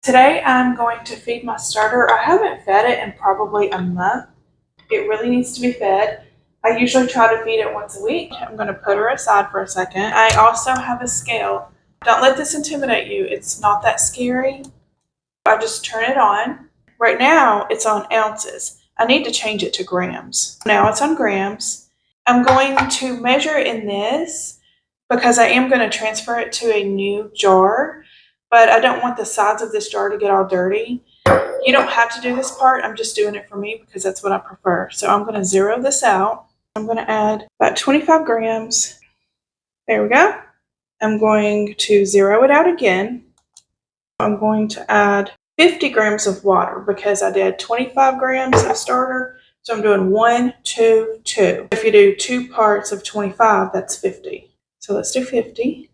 Today I'm going to feed my starter. I haven't fed it in probably a month. It really needs to be fed. I usually try to feed it once a week. I'm going to put her aside for a second. I also have a scale. Don't let this intimidate you. It's not that scary. I just turn it on. Right now it's on ounces. I need to change it to grams. Now it's on grams. I'm going to measure in this because I am going to transfer it to a new jar, but I don't want the sides of this jar to get all dirty. You don't have to do this part. I'm just doing it for me because that's what I prefer. So I'm going to zero this out. I'm going to add about 25 grams. There we go. I'm going to zero it out again. I'm going to add 50 grams of water because I did 25 grams of starter. So I'm doing 1, 2, 2. If you do 2 parts of 25, that's 50. So let's do 50.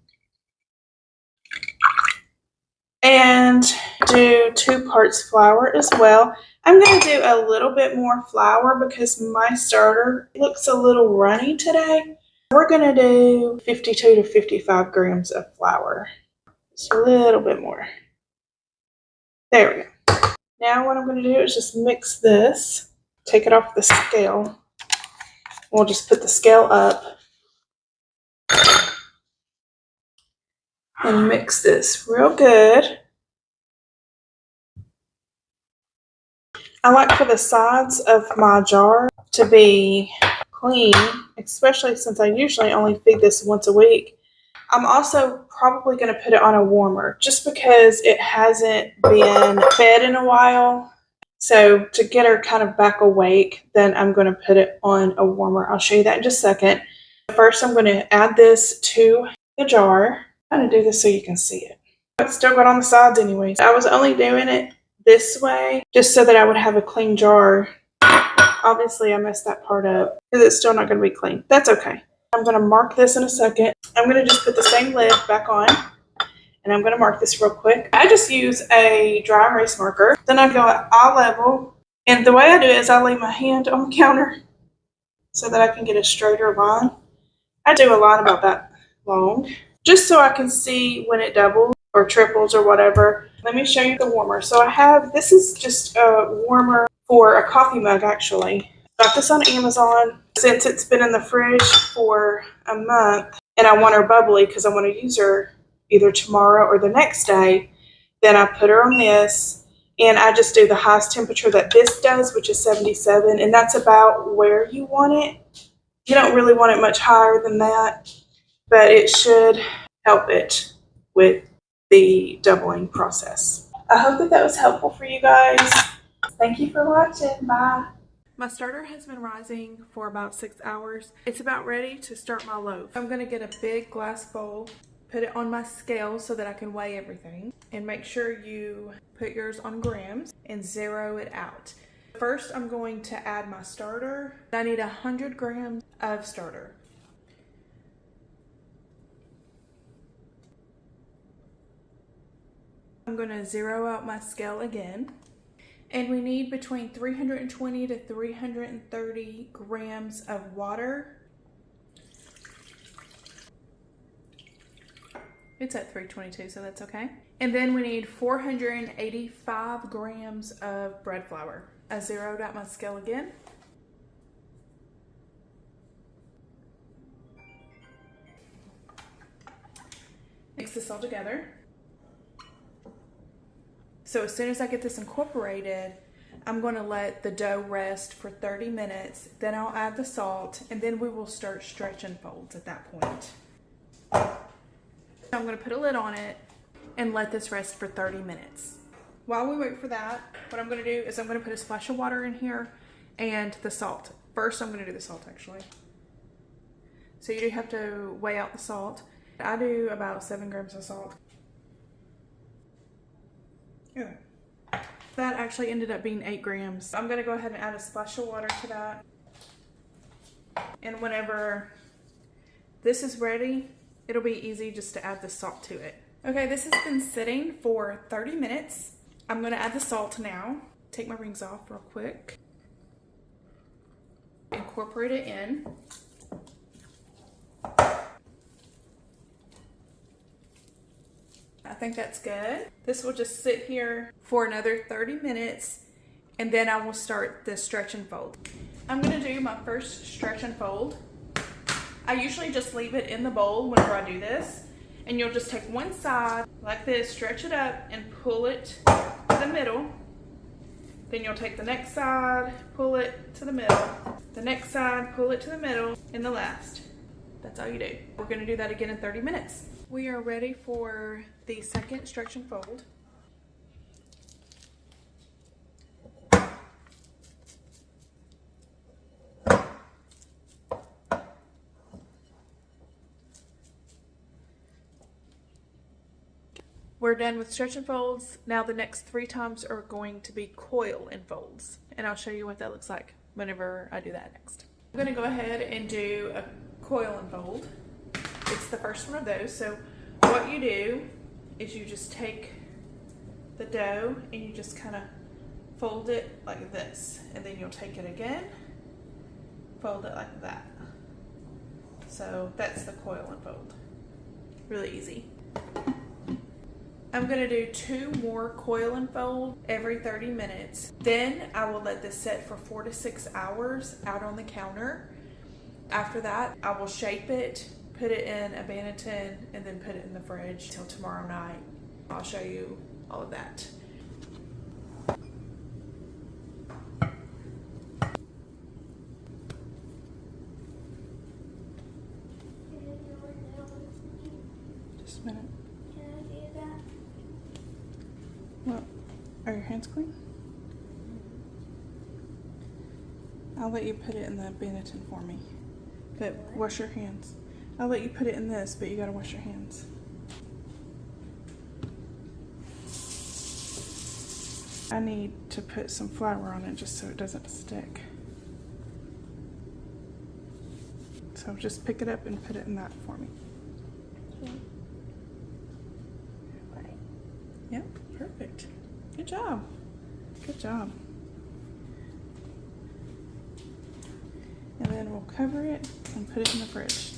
And do 2 parts flour as well. I'm going to do a little bit more flour because my starter looks a little runny today. We're going to do 52 to 55 grams of flour. Just a little bit more. There we go. Now what I'm going to do is just mix this. Take it off the scale. We'll just put the scale up and mix this real good. I like for the sides of my jar to be clean, especially since I usually only feed this once a week. I'm also probably going to put it on a warmer just because it hasn't been fed in a while. So to get her kind of back awake, then I'm going to put it on a warmer. I'll show you that in just a second. First, I'm going to add this to the jar. I'm going to do this so you can see it. It's still got on the sides anyways. I was only doing it this way just so that I would have a clean jar. Obviously, I messed that part up because it's still not going to be clean. That's okay. I'm going to mark this in a second. I'm going to just put the same lid back on, and I'm going to mark this real quick. I just use a dry erase marker. Then I go at eye level, and the way I do it is I lay my hand on the counter so that I can get a straighter line. I do a line about that long, just so I can see when it doubles or triples or whatever. Let me show you the warmer. So I have, this is just a warmer for a coffee mug actually. Got this on Amazon. Since it's been in the fridge for a month and I want her bubbly because I want to use her either tomorrow or the next day, then I put her on this and I just do the highest temperature that this does, which is 77, and that's about where you want it. You don't really want it much higher than that, but it should help it with the doubling process. I hope that was helpful for you guys. Thank you for watching. Bye. My starter has been rising for about 6 hours. It's about ready to start my loaf. I'm going to get a big glass bowl, put it on my scale so that I can weigh everything, and make sure you put yours on grams and zero it out. First, I'm going to add my starter. I need 100 grams of starter. I'm going to zero out my scale again. And we need between 320 to 330 grams of water. It's at 322, so that's okay. And then we need 485 grams of bread flour. I zeroed out my scale again. Mix this all together. So as soon as I get this incorporated, I'm going to let the dough rest for 30 minutes. Then I'll add the salt, and then we will start stretching folds at that point. I'm going to put a lid on it and let this rest for 30 minutes. While we wait for that, what I'm going to do is I'm going to put a splash of water in here and the salt. First, I'm going to do the salt actually. So you do have to weigh out the salt. I do about 7 grams of salt. Okay. That actually ended up being 8 grams. I'm going to go ahead and add a splash of water to that. And whenever this is ready, it'll be easy just to add the salt to it. Okay, this has been sitting for 30 minutes. I'm going to add the salt now. Take my rings off real quick. Incorporate it in. I think that's good. This will just sit here for another 30 minutes and then I will start the stretch and fold. I'm gonna do my first stretch and fold. I usually just leave it in the bowl whenever I do this, and you'll just take one side like this, stretch it up and pull it to the middle. Then you'll take the next side, pull it to the middle, the next side, pull it to the middle, and the last. That's all you do. We're gonna do that again in 30 minutes. We are ready for the second stretch and fold. We're done with stretch and folds. Now the next 3 times are going to be coil and folds. And I'll show you what that looks like whenever I do that next. I'm gonna go ahead and do a coil and fold. It's the first one of those. So what you do is you just take the dough and you just kind of fold it like this. And then you'll take it again, fold it like that. So that's the coil and fold. Really easy. I'm gonna do 2 more coil and fold every 30 minutes. Then I will let this set for 4 to 6 hours out on the counter. After that, I will shape it, put it in a banneton, and then put it in the fridge till tomorrow night. I'll show you all of that. Just a minute. Well, are your hands clean? I'll let you put it in the banneton for me. But wash your hands. I'll let you put it in this, but you gotta wash your hands. I need to put some flour on it just so it doesn't stick. So just pick it up and put it in that for me. Yep, perfect. Good job. Good job. And then we'll cover it and put it in the fridge.